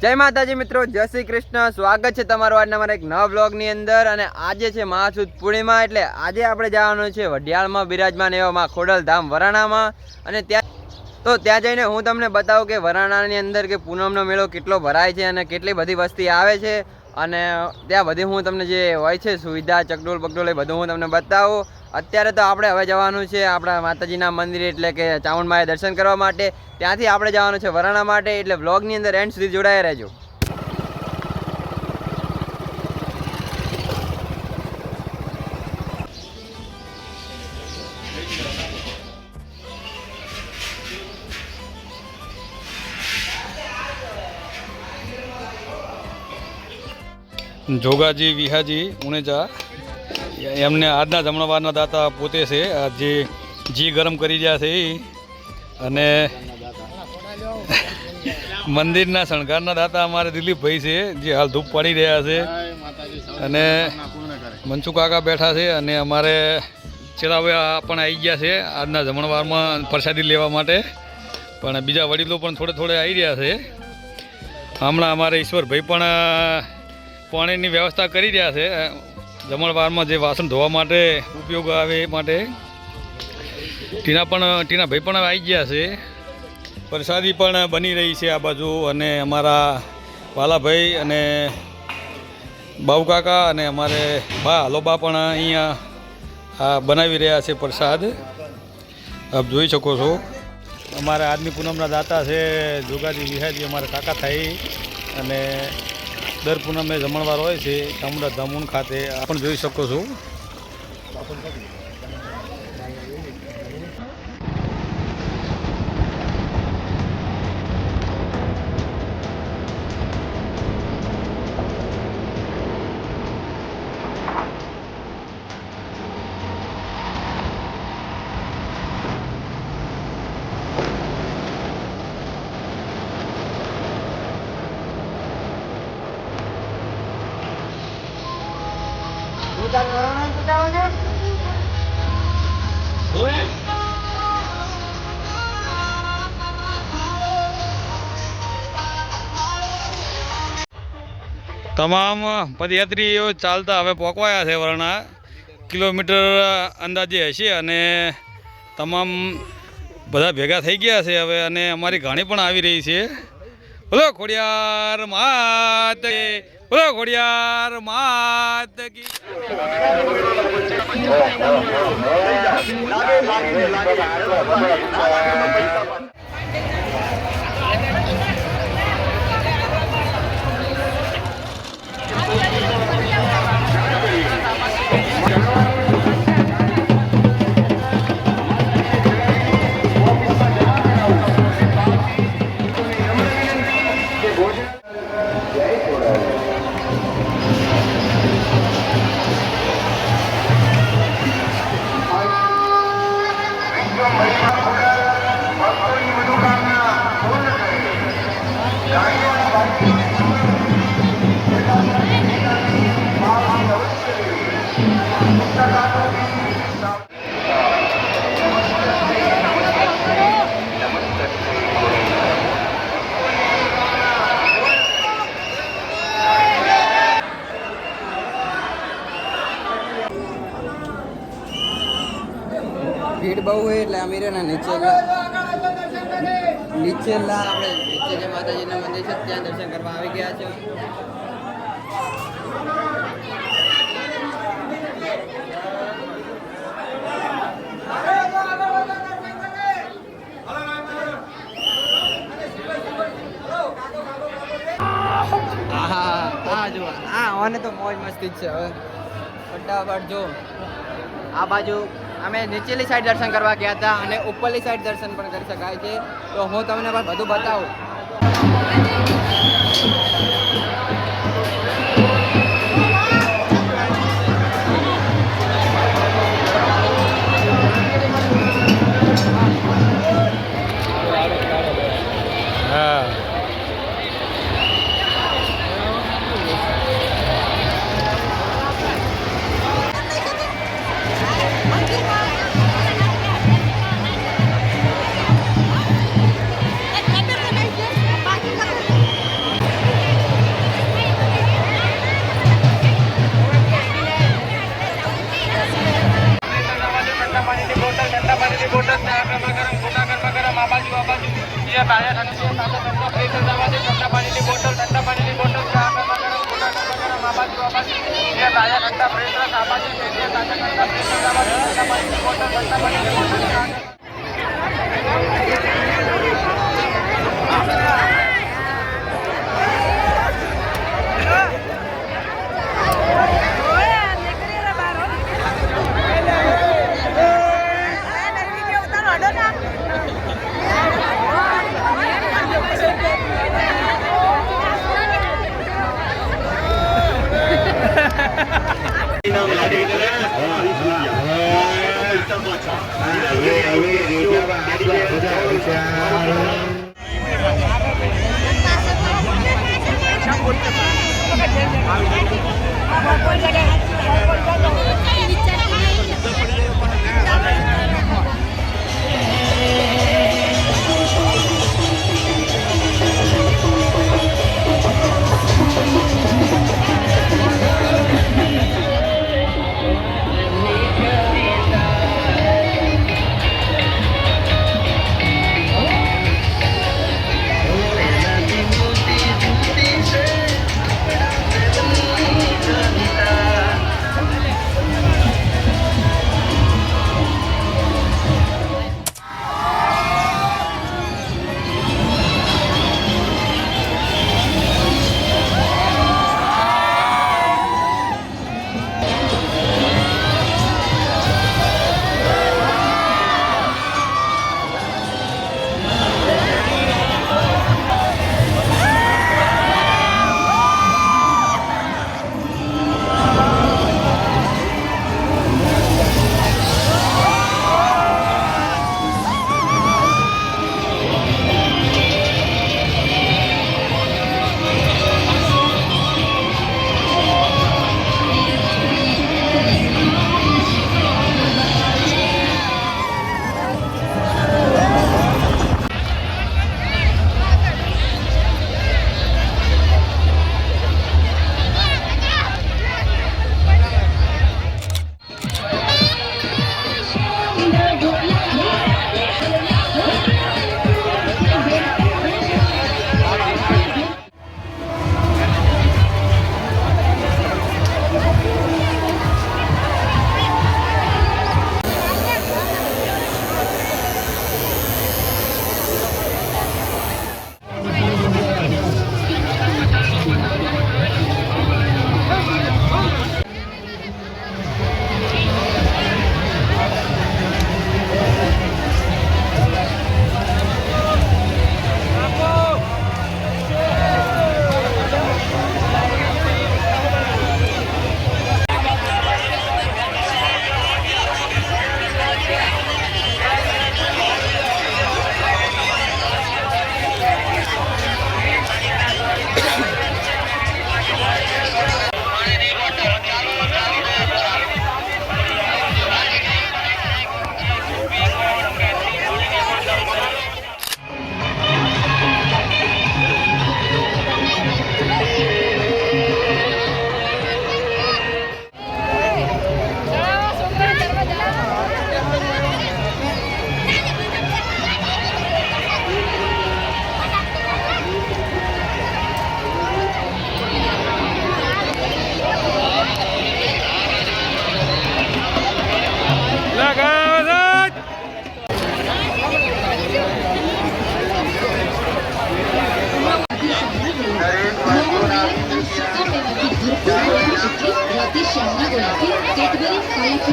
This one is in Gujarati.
જય માતાજી મિત્રો, જય શ્રી કૃષ્ણ। સ્વાગત છે તમારું આજના મારા એક નવા બ્લોગની અંદર। અને આજે છે મહાસુદ પૂર્ણિમા, એટલે આજે આપણે જવાનું છે વઢિયાળમાં બિરાજમાન એવા માં ખોડલધામ વરાણામાં। અને ત્યાં જઈને હું તમને બતાવું કે વરાણાની અંદર કે પૂનમનો મેળો કેટલો ભરાય છે અને કેટલી બધી વસ્તી આવે છે। અને ત્યાં બધી હું તમને જે હોય છે સુવિધા ચકડોળ બકડોળ એ બધું હું તમને બતાવું। અત્યારે તો આપણે હવે જવાનું છે આપણા માતાજીના મંદિર એટલે કે ચામુંડ માએ દર્શન કરવા માટે। ત્યાંથી આપણે જવાનું છે વરાણા માટે, એટલે વ્લોગની અંદર એન્ડ સુધી જોડાયા રહેજો। જોગાજી વિહાજી ઉણેચા એમને આજના જમણવારના દાતા પોતે છે। જે જી ગરમ કરી રહ્યા છે અને મંદિરના શણગારના દાતા અમારે દિલીપભાઈ છે, જે હાલ ધૂપ પાડી રહ્યા છે। અને મનસુ કાકા બેઠા છે અને અમારે ચેલાવ્યા પણ આવી ગયા છે આજના જમણવારમાં પ્રસાદી લેવા માટે। પણ બીજા વડીલો પણ થોડે આવી રહ્યા છે। હમણાં અમારે ઈશ્વરભાઈ પણ પાણીની વ્યવસ્થા કરી રહ્યા છે જમણવારમાં, જે વાસણ ધોવા માટે ઉપયોગ આવે એ માટે। ટીનાભાઈ પણ આવી ગયા છે, પ્રસાદી પણ બની રહી છે આ બાજુ। અને અમારા વાલાભાઈ અને બાઉકાકા અને અમારે બા હલોબા પણ અહીંયા આ બનાવી રહ્યા છે પ્રસાદ, આપ જોઈ શકો છો। અમારા આજની પૂનમના દાતા છે જોગાજી વિહાજી, અમારા કાકા થાય। અને દર પૂનમે જમણવાર હોય છે ચામુંડા ધામુન ખાતે, આ પણ જોઈ શકો છો। તમામ પદયાત્રીઓ ચાલતા હવે પહોંચવાયા છે વરણા, કિલોમીટર અંદાજે હશે। અને તમામ બધા ભેગા થઈ ગયા છે હવે, અને અમારી ગાડી પણ આવી રહી છે। બોલો ખોડિયાર માત, બોલો ખોડિયાર માત કી। ભીડ બહુ હોય એટલે અમીરે નીચેલા આપણે નીચે જે માતાજીના મંદિર છે ત્યાં દર્શન કરવા આવી ગયા છે। આને તો મોજ મસ્તી જ છે હવે ફટાફટ જો। આ બાજુ અમે નીચેલી સાઈડ દર્શન કરવા ગયા હતા અને ઉપરલી સાઈડ દર્શન પણ કરી શકાય છે, તો હું તમને પણ બધું બતાવું। शेंगा गोळाची कॅडबरी खायची